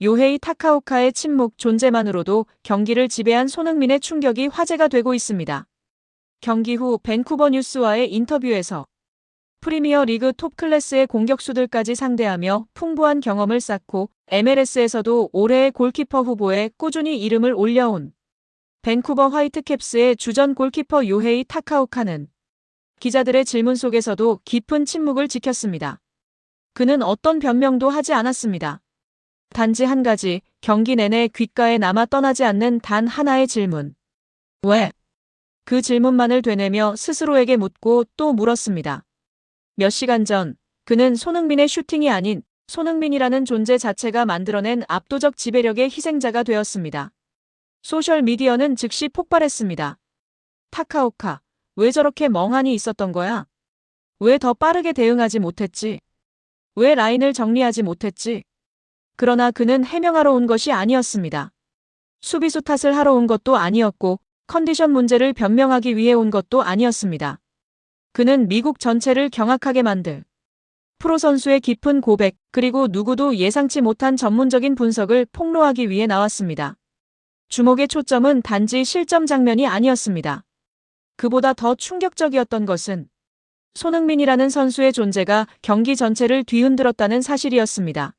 요헤이 타카오카의 침묵 존재만으로도 경기를 지배한 손흥민의 충격이 화제가 되고 있습니다. 경기 후 밴쿠버 뉴스와의 인터뷰에서 프리미어 리그 톱 클래스의 공격수들까지 상대하며 풍부한 경험을 쌓고 MLS에서도 올해의 골키퍼 후보에 꾸준히 이름을 올려온 밴쿠버 화이트캡스의 주전 골키퍼 요헤이 타카오카는 기자들의 질문 속에서도 깊은 침묵을 지켰습니다. 그는 어떤 변명도 하지 않았습니다. 단지 한 가지, 경기 내내 귓가에 남아 떠나지 않는 단 하나의 질문. 왜? 그 질문만을 되뇌며 스스로에게 묻고 또 물었습니다. 몇 시간 전, 그는 손흥민의 슈팅이 아닌 손흥민이라는 존재 자체가 만들어낸 압도적 지배력의 희생자가 되었습니다. 소셜미디어는 즉시 폭발했습니다. 타카오카, 왜 저렇게 멍하니 있었던 거야? 왜 더 빠르게 대응하지 못했지? 왜 라인을 정리하지 못했지? 그러나 그는 해명하러 온 것이 아니었습니다. 수비수 탓을 하러 온 것도 아니었고 컨디션 문제를 변명하기 위해 온 것도 아니었습니다. 그는 미국 전체를 경악하게 만들 프로 선수의 깊은 고백 그리고 누구도 예상치 못한 전문적인 분석을 폭로하기 위해 나왔습니다. 주목의 초점은 단지 실점 장면이 아니었습니다. 그보다 더 충격적이었던 것은 손흥민이라는 선수의 존재가 경기 전체를 뒤흔들었다는 사실이었습니다.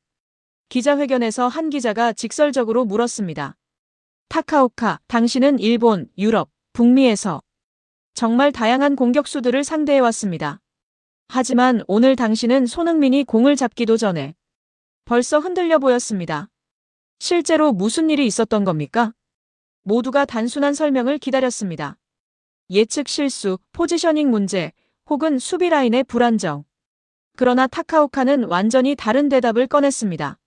기자회견에서 한 기자가 직설적으로 물었습니다. 타카오카, 당신은 일본, 유럽, 북미에서 정말 다양한 공격수들을 상대해왔습니다. 하지만 오늘 당신은 손흥민이 공을 잡기도 전에 벌써 흔들려 보였습니다. 실제로 무슨 일이 있었던 겁니까? 모두가 단순한 설명을 기다렸습니다. 예측 실수, 포지셔닝 문제, 혹은 수비 라인의 불안정. 그러나 타카오카는 완전히 다른 대답을 꺼냈습니다.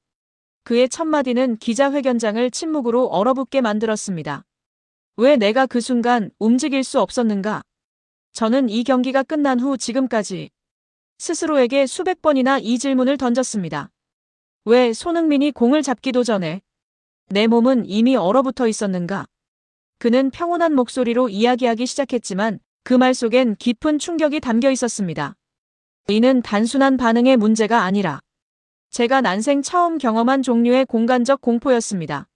그의 첫마디는 기자회견장을 침묵으로 얼어붙게 만들었습니다. 왜 내가 그 순간 움직일 수 없었는가? 저는 이 경기가 끝난 후 지금까지 스스로에게 수백 번이나 이 질문을 던졌습니다. 왜 손흥민이 공을 잡기도 전에 내 몸은 이미 얼어붙어 있었는가? 그는 평온한 목소리로 이야기하기 시작했지만 그 말 속엔 깊은 충격이 담겨 있었습니다. 이는 단순한 반응의 문제가 아니라 제가 난생 처음 경험한 종류의 공간적 공포였습니다.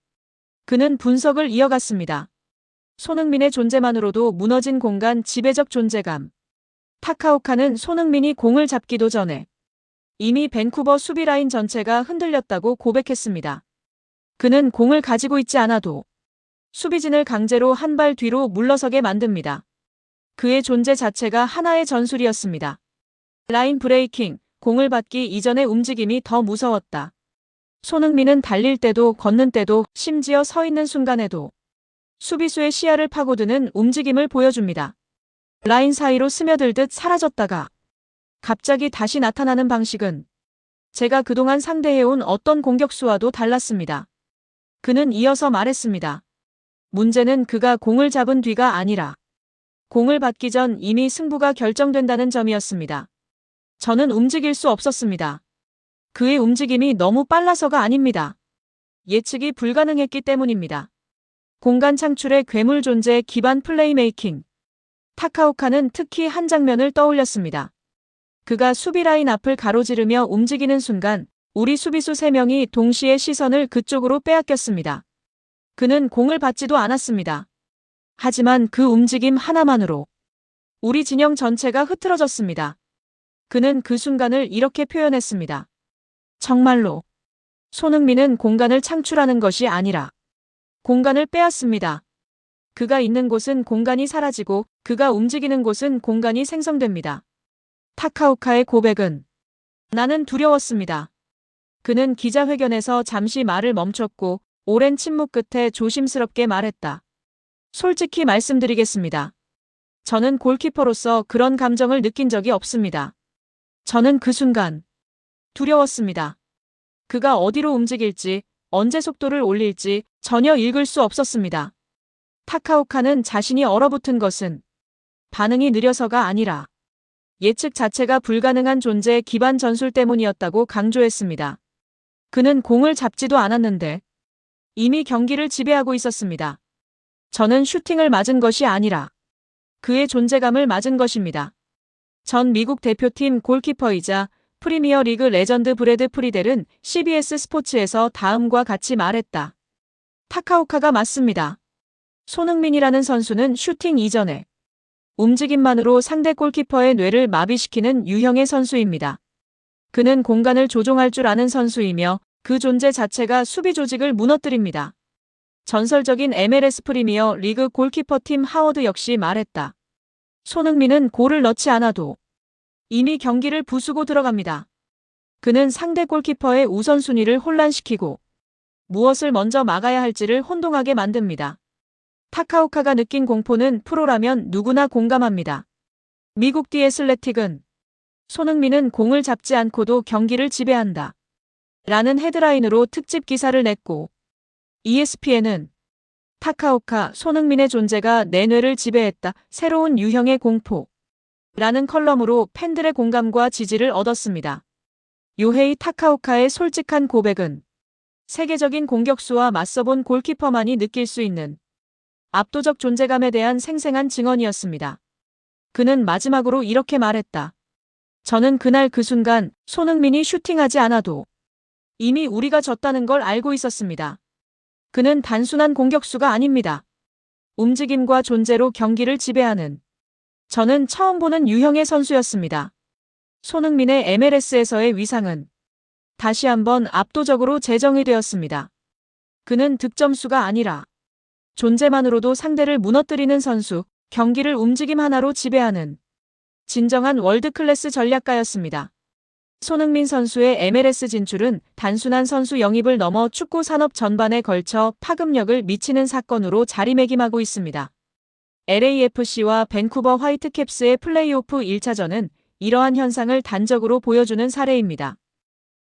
그는 분석을 이어갔습니다. 손흥민의 존재만으로도 무너진 공간 지배적 존재감. 타카오카는 손흥민이 공을 잡기도 전에 이미 밴쿠버 수비 라인 전체가 흔들렸다고 고백했습니다. 그는 공을 가지고 있지 않아도 수비진을 강제로 한 발 뒤로 물러서게 만듭니다. 그의 존재 자체가 하나의 전술이었습니다. 라인 브레이킹, 공을 받기 이전의 움직임이 더 무서웠다. 손흥민은 달릴 때도 걷는 때도 심지어 서 있는 순간에도 수비수의 시야를 파고드는 움직임을 보여줍니다. 라인 사이로 스며들듯 사라졌다가 갑자기 다시 나타나는 방식은 제가 그동안 상대해온 어떤 공격수와도 달랐습니다. 그는 이어서 말했습니다. 문제는 그가 공을 잡은 뒤가 아니라 공을 받기 전 이미 승부가 결정된다는 점이었습니다. 저는 움직일 수 없었습니다. 그의 움직임이 너무 빨라서가 아닙니다. 예측이 불가능했기 때문입니다. 공간 창출의 괴물 존재 기반 플레이메이킹. 타카오카는 특히 한 장면을 떠올렸습니다. 그가 수비 라인 앞을 가로지르며 움직이는 순간 우리 수비수 3명이 동시에 시선을 그쪽으로 빼앗겼습니다. 그는 공을 받지도 않았습니다. 하지만 그 움직임 하나만으로 우리 진영 전체가 흐트러졌습니다. 그는 그 순간을 이렇게 표현했습니다. 정말로 손흥민은 공간을 창출하는 것이 아니라 공간을 빼앗습니다. 그가 있는 곳은 공간이 사라지고 그가 움직이는 곳은 공간이 생성됩니다. 타카오카의 고백은 나는 두려웠습니다. 그는 기자회견에서 잠시 말을 멈췄고 오랜 침묵 끝에 조심스럽게 말했다. 솔직히 말씀드리겠습니다. 저는 골키퍼로서 그런 감정을 느낀 적이 없습니다. 저는 그 순간 두려웠습니다. 그가 어디로 움직일지, 언제 속도를 올릴지 전혀 읽을 수 없었습니다. 타카오카는 자신이 얼어붙은 것은 반응이 느려서가 아니라 예측 자체가 불가능한 존재의 기반 전술 때문이었다고 강조했습니다. 그는 공을 잡지도 않았는데 이미 경기를 지배하고 있었습니다. 저는 슈팅을 맞은 것이 아니라 그의 존재감을 맞은 것입니다. 전 미국 대표팀 골키퍼이자 프리미어 리그 레전드 브래드 프리델은 CBS 스포츠에서 다음과 같이 말했다. 타카오카가 맞습니다. 손흥민이라는 선수는 슈팅 이전에 움직임만으로 상대 골키퍼의 뇌를 마비시키는 유형의 선수입니다. 그는 공간을 조종할 줄 아는 선수이며 그 존재 자체가 수비 조직을 무너뜨립니다. 전설적인 MLS 프리미어 리그 골키퍼 팀 하워드 역시 말했다. 손흥민은 골을 넣지 않아도 이미 경기를 부수고 들어갑니다. 그는 상대 골키퍼의 우선순위를 혼란시키고 무엇을 먼저 막아야 할지를 혼동하게 만듭니다. 타카오카가 느낀 공포는 프로라면 누구나 공감합니다. 미국 디 애슬레틱은 손흥민은 공을 잡지 않고도 경기를 지배한다. 라는 헤드라인으로 특집 기사를 냈고 ESPN은 타카오카 손흥민의 존재가 내 뇌를 지배했다. 새로운 유형의 공포. 라는 컬럼으로 팬들의 공감과 지지를 얻었습니다. 요헤이 타카오카의 솔직한 고백은 세계적인 공격수와 맞서본 골키퍼만이 느낄 수 있는 압도적 존재감에 대한 생생한 증언이었습니다. 그는 마지막으로 이렇게 말했다. 저는 그날 그 순간 손흥민이 슈팅하지 않아도 이미 우리가 졌다는 걸 알고 있었습니다. 그는 단순한 공격수가 아닙니다. 움직임과 존재로 경기를 지배하는 저는 처음 보는 유형의 선수였습니다. 손흥민의 MLS에서의 위상은 다시 한번 압도적으로 재정이 되었습니다. 그는 득점수가 아니라 존재만으로도 상대를 무너뜨리는 선수, 경기를 움직임 하나로 지배하는 진정한 월드클래스 전략가였습니다. 손흥민 선수의 MLS 진출은 단순한 선수 영입을 넘어 축구 산업 전반에 걸쳐 파급력을 미치는 사건으로 자리매김하고 있습니다. LAFC와 밴쿠버 화이트캡스의 플레이오프 1차전은 이러한 현상을 단적으로 보여주는 사례입니다.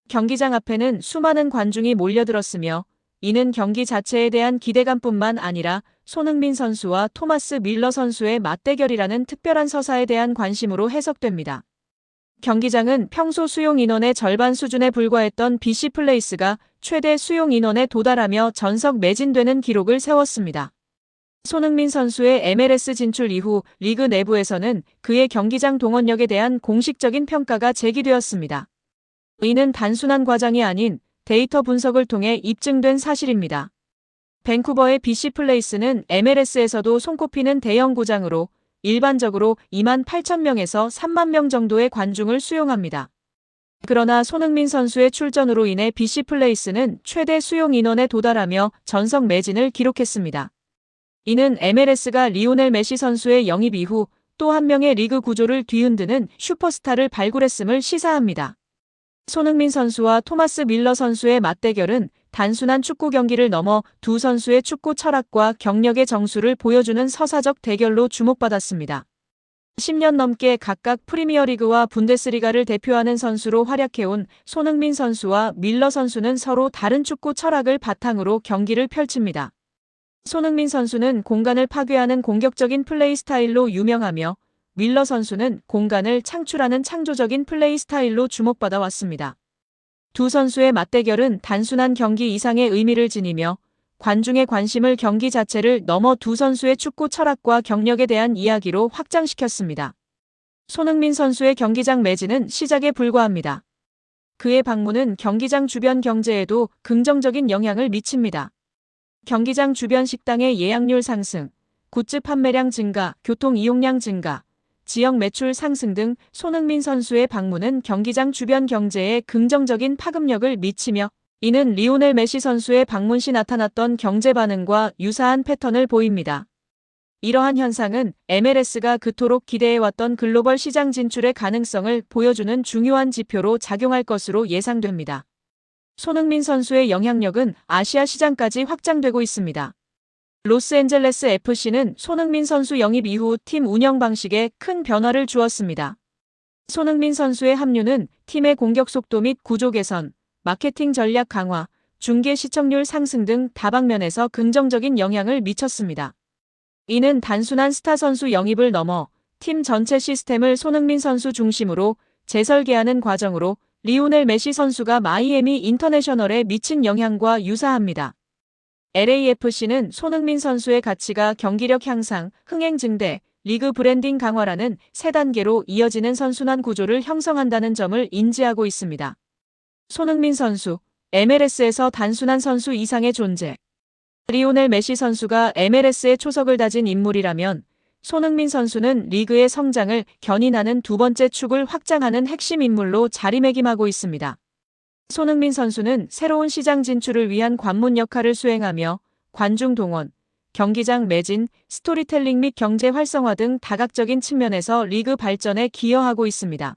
경기장 앞에는 수많은 관중이 몰려들었으며 이는 경기 자체에 대한 기대감뿐만 아니라 손흥민 선수와 토마스 밀러 선수의 맞대결이라는 특별한 서사에 대한 관심으로 해석됩니다. 경기장은 평소 수용 인원의 절반 수준에 불과했던 BC 플레이스가 최대 수용 인원에 도달하며 전석 매진되는 기록을 세웠습니다. 손흥민 선수의 MLS 진출 이후 리그 내부에서는 그의 경기장 동원력에 대한 공식적인 평가가 제기되었습니다. 이는 단순한 과장이 아닌 데이터 분석을 통해 입증된 사실입니다. 밴쿠버의 BC 플레이스는 MLS에서도 손꼽히는 대형 구장으로 일반적으로 28,000명에서 3만 명 정도의 관중을 수용합니다. 그러나 손흥민 선수의 출전으로 인해 BC 플레이스는 최대 수용 인원에 도달하며 전석 매진을 기록했습니다. 이는 MLS가 리오넬 메시 선수의 영입 이후 또 한 명의 리그 구조를 뒤흔드는 슈퍼스타를 발굴했음을 시사합니다. 손흥민 선수와 토마스 밀러 선수의 맞대결은 단순한 축구 경기를 넘어 두 선수의 축구 철학과 경력의 정수를 보여주는 서사적 대결로 주목받았습니다. 10년 넘게 각각 프리미어리그와 분데스리가를 대표하는 선수로 활약해온 손흥민 선수와 밀러 선수는 서로 다른 축구 철학을 바탕으로 경기를 펼칩니다. 손흥민 선수는 공간을 파괴하는 공격적인 플레이 스타일로 유명하며 밀러 선수는 공간을 창출하는 창조적인 플레이 스타일로 주목받아 왔습니다. 두 선수의 맞대결은 단순한 경기 이상의 의미를 지니며 관중의 관심을 경기 자체를 넘어 두 선수의 축구 철학과 경력에 대한 이야기로 확장시켰습니다. 손흥민 선수의 경기장 매진은 시작에 불과합니다. 그의 방문은 경기장 주변 경제에도 긍정적인 영향을 미칩니다. 경기장 주변 식당의 예약률 상승, 굿즈 판매량 증가, 교통 이용량 증가, 지역 매출 상승 등 손흥민 선수의 방문은 경기장 주변 경제에 긍정적인 파급력을 미치며 이는 리오넬 메시 선수의 방문 시 나타났던 경제 반응과 유사한 패턴을 보입니다. 이러한 현상은 MLS가 그토록 기대해왔던 글로벌 시장 진출의 가능성을 보여주는 중요한 지표로 작용할 것으로 예상됩니다. 손흥민 선수의 영향력은 아시아 시장까지 확장되고 있습니다. 로스앤젤레스 FC는 손흥민 선수 영입 이후 팀 운영 방식에 큰 변화를 주었습니다. 손흥민 선수의 합류는 팀의 공격 속도 및 구조 개선, 마케팅 전략 강화, 중계 시청률 상승 등 다방면에서 긍정적인 영향을 미쳤습니다. 이는 단순한 스타 선수 영입을 넘어 팀 전체 시스템을 손흥민 선수 중심으로 재설계하는 과정으로 리오넬 메시 선수가 마이애미 인터내셔널에 미친 영향과 유사합니다. LAFC는 손흥민 선수의 가치가 경기력 향상, 흥행 증대, 리그 브랜딩 강화라는 세 단계로 이어지는 선순환 구조를 형성한다는 점을 인지하고 있습니다. 손흥민 선수, MLS에서 단순한 선수 이상의 존재. 리오넬 메시 선수가 MLS에 초석을 다진 인물이라면 손흥민 선수는 리그의 성장을 견인하는 두 번째 축을 확장하는 핵심 인물로 자리매김하고 있습니다. 손흥민 선수는 새로운 시장 진출을 위한 관문 역할을 수행하며 관중 동원, 경기장 매진, 스토리텔링 및 경제 활성화 등 다각적인 측면에서 리그 발전에 기여하고 있습니다.